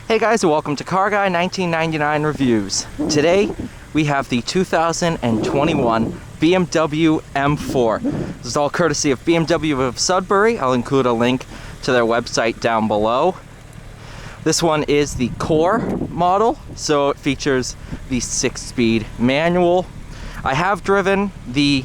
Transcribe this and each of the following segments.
Hey guys, and welcome to Car Guy 1999 Reviews. Today we have the 2021 BMW M4. This is all courtesy of BMW of Sudbury. I'll include a link to their website down below. This one is the Core model, so it features the 6-speed manual. I have driven the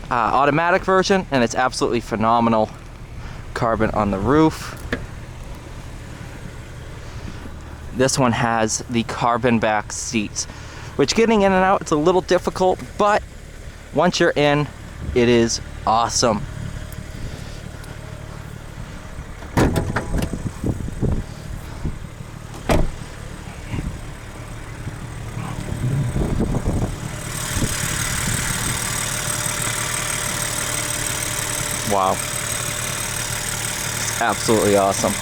automatic version and it's absolutely phenomenal. Carbon on the roof. This one has the carbon back seats, which getting in and out, it's a little difficult, but once you're in, it is awesome. Wow. Absolutely awesome.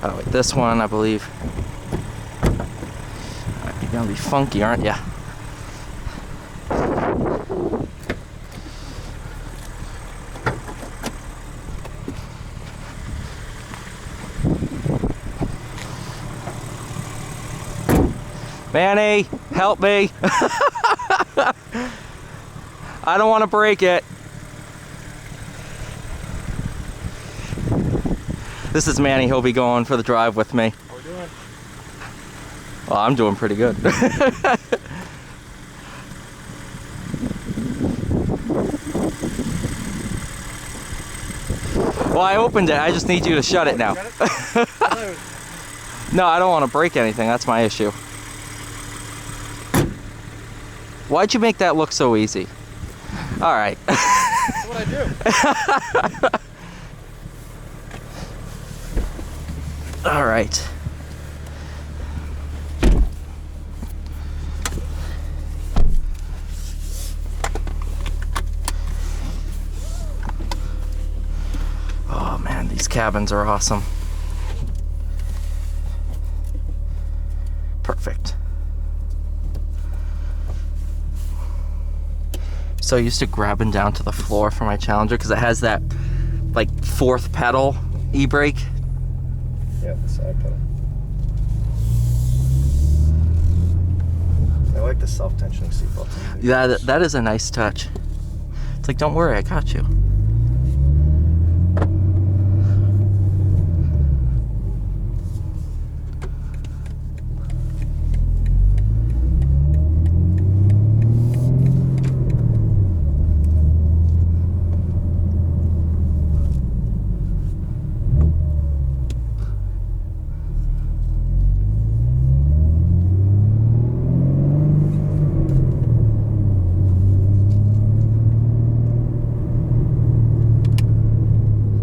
Oh, wait, this one, I believe. You're gonna be funky, aren't ya? Manny, help me. I don't want to break it. This is Manny. He'll be going for the drive with me. How we doing? Well, I'm doing pretty good. Well, I opened it. I just need you to shut it now. No, I don't want to break anything. That's my issue. Why'd you make that look so easy? All right. That's what I do. All right. Oh man, these cabins are awesome. Perfect. So used to grabbing down to the floor for my Challenger because it has that like 4th pedal e-brake. Yeah, the side pedal. I like the self-tensioning seatbelt. Yeah, that is a nice touch. It's like, don't worry, I got you.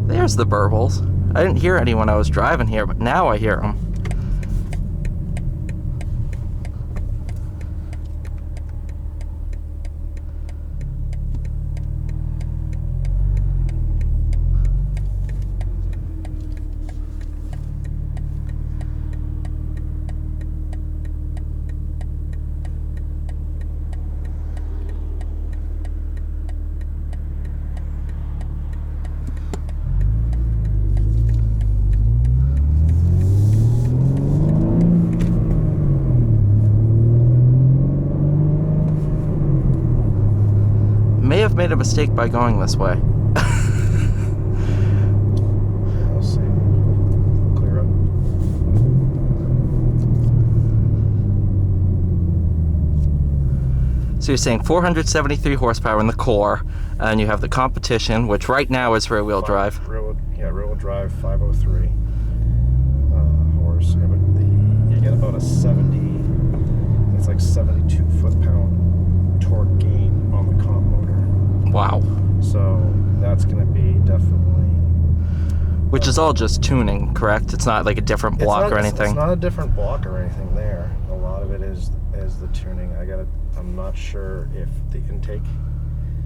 There's the burbles. I didn't hear any when I was driving here, but now I hear them. May have made a mistake by going this way. We'll see. Clear up. So you're saying 473 horsepower in the Core, and you have the competition, which right now is rear-wheel drive. Rear-wheel drive, 503 horse. Yeah, but you get about a 70. It's like 72 foot-pound torque gain on the comp motor. Wow. So that's going to be definitely. Which is all just tuning, correct? It's not like a different block or anything. It's not a different block or anything there. A lot of it is the tuning. I'm not sure if the intake.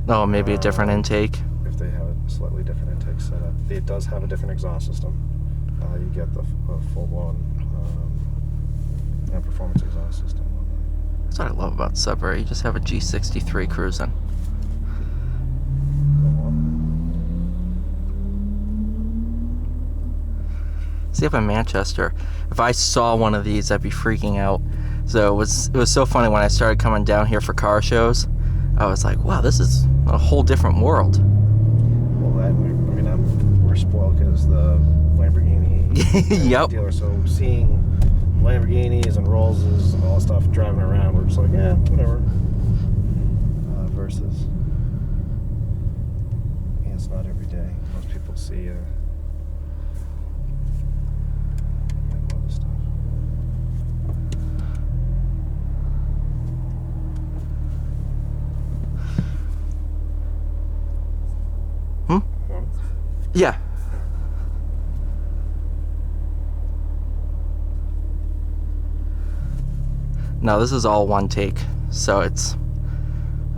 Oh, maybe a different intake. If they have a slightly different intake setup. It does have a different exhaust system. You get the full-blown performance exhaust system. That's what I love about Sudbury. You just have a G63 cruising. See, up in Manchester, if I saw one of these, I'd be freaking out. So it was so funny when I started coming down here for car shows. I was like, wow, this is a whole different world. Well, we're spoiled because the Lamborghini Yep. dealer. So seeing Lamborghinis and Rollses and all that stuff driving around, we're just like, yeah, whatever. Versus, yeah, it's not every day. Most people see. A lot of stuff. Yeah. No, this is all one take, so it's...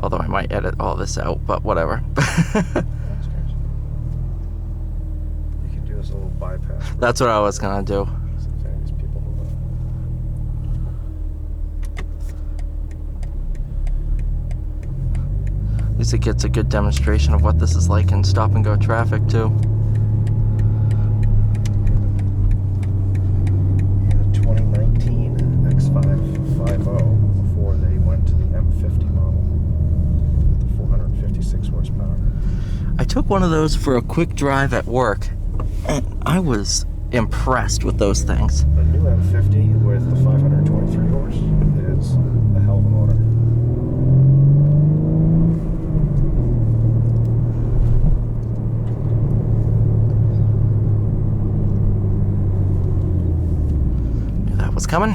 Although I might edit all this out, but whatever. That's strange. You can do this little bypass. That's what I was gonna do. These people move on. At least it gets a good demonstration of what this is like in stop and go traffic too. Yeah, the 2019 X550 before they went to the M50 model, the 456 horsepower. I took one of those for a quick drive at work, and I was impressed with those things. The new M50 with the 523 horse is a hell of a motor. Knew that was coming.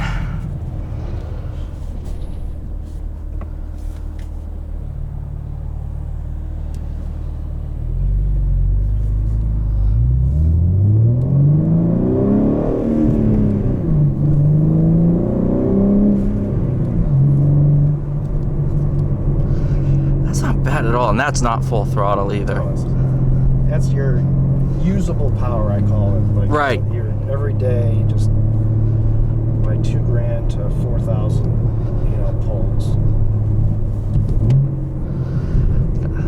At all, and that's not full throttle either. No, that's your usable power, I call it. Like, right. You're every day just by $2,000 to 4,000, pulls.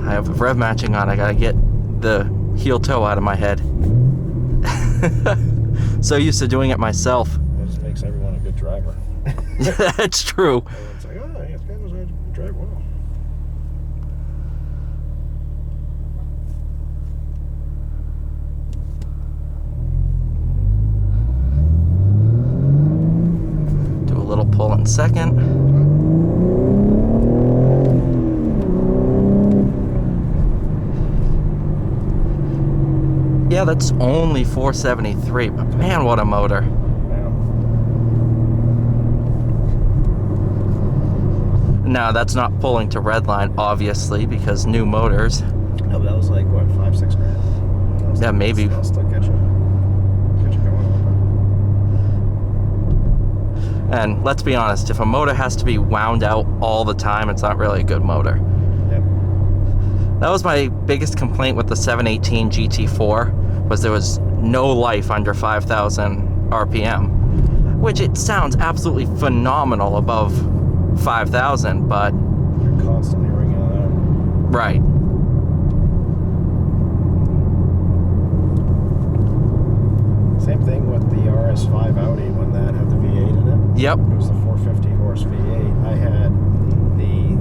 I have rev matching on. I gotta get the heel toe out of my head. So used to doing it myself. It just makes everyone a good driver. That's true. Everyone's like, oh, yeah, this guy knows how to drive well. Little pull in second. Yeah, that's only 473, but man, what a motor. Yeah. Now, that's not pulling to redline, obviously, because new motors. No, but that was like, what, $5-6 grand? Yeah, maybe. I'll still get you going a little bit. And let's be honest, if a motor has to be wound out all the time, it's not really a good motor. Yep. That was my biggest complaint with the 718 GT4, was there was no life under 5,000 RPM, which it sounds absolutely phenomenal above 5,000, but... You're constantly ringing it out. Right. Same thing with the RS5 Audi when that had the V8 in it. Yep. It was the 450 horse V8. I had the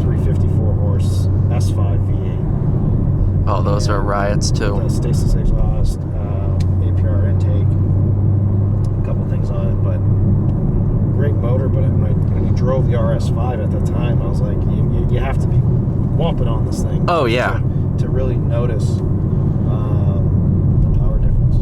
354 horse S5 V8. Oh, those are riots too. The stasis exhaust, APR intake, a couple things on it, but great motor. But when you drove the RS5 at the time, I was like, you have to be whomping on this thing. Oh yeah. To really notice the power difference.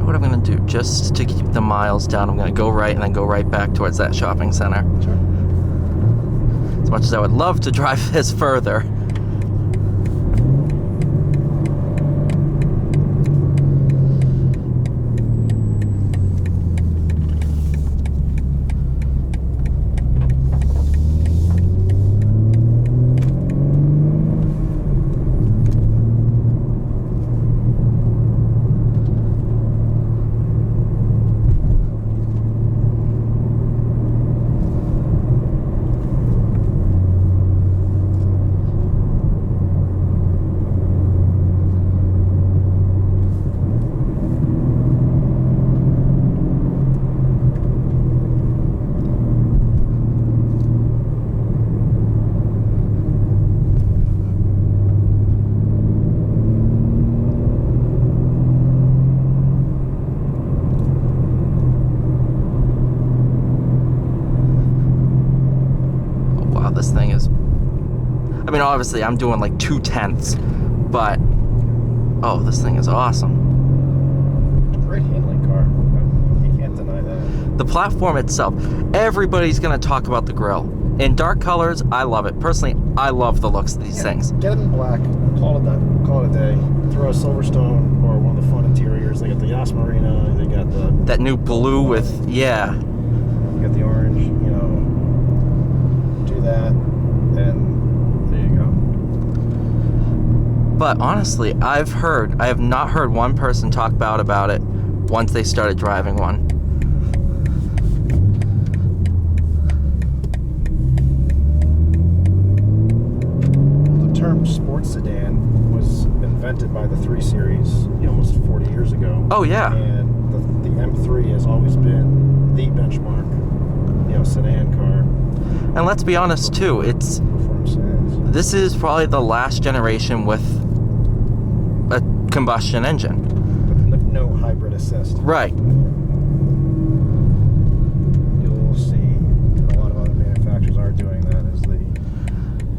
What I'm gonna do, just to keep the miles down, I'm gonna go right and then go right back towards that shopping center. Sure. As much as I would love to drive this further. mean, obviously, I'm doing like 2/10, but oh, this thing is awesome. Great handling car. You can't deny that. The platform itself, everybody's gonna talk about the grille. In dark colors, I love it. Personally, I love the looks of these things. Get it in black. Call it a day. Throw a Silverstone or one of the fun interiors. They got the Yas Marina. They got that new blue with You got the orange. You know, do that, and there you go. But honestly, I have not heard one person talk bad about it once they started driving one. The term sports sedan was invented by the 3 Series, almost 40 years ago. Oh yeah. And the M3 has always been the benchmark, sedan car. And let's be honest too, this is probably the last generation with a combustion engine. With no hybrid assist. Right. You'll see a lot of other manufacturers are doing that as the...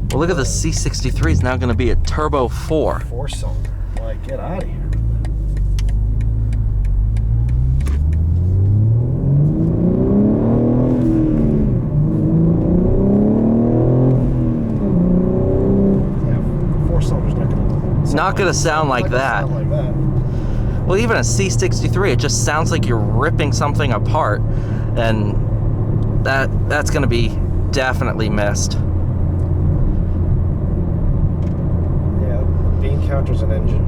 Well, look at the C63 is now going to be a turbo 4. 4-cylinder. Like, get out of here. Not gonna sound like that. Well, even a C63, it just sounds like you're ripping something apart, and that's gonna be definitely missed. Yeah, bean counters and engine,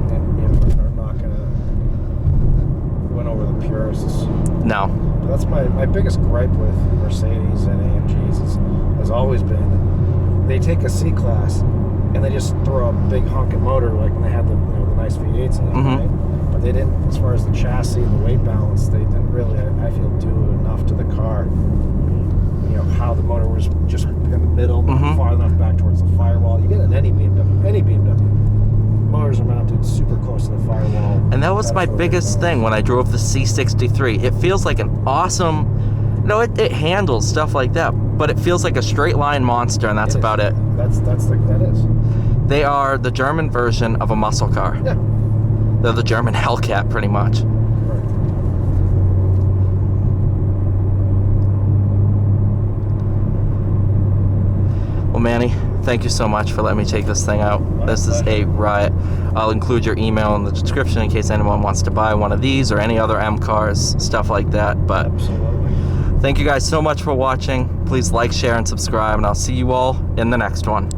are not gonna win over the purists. No. That's my biggest gripe with Mercedes and AMGs has always been they take a C-Class and they just throw a big honking motor like when they had the nice V8s in it, right? But they didn't, as far as the chassis and the weight balance, they didn't really, I feel, do enough to the car. How the motor was just in the middle, not far enough back towards the firewall. You get in any BMW. Motors are mounted super close to the firewall. And that was my biggest thing when I drove the C63. It feels like an awesome, it handles stuff like that, but it feels like a straight line monster, and that's about it. That is. They are the German version of a muscle car. Yeah. They're the German Hellcat, pretty much. Right. Well, Manny, thank you so much for letting me take this thing out. This is a riot. I'll include your email in the description in case anyone wants to buy one of these or any other M cars, stuff like that. But absolutely. Thank you guys so much for watching. Please like, share, and subscribe, and I'll see you all in the next one.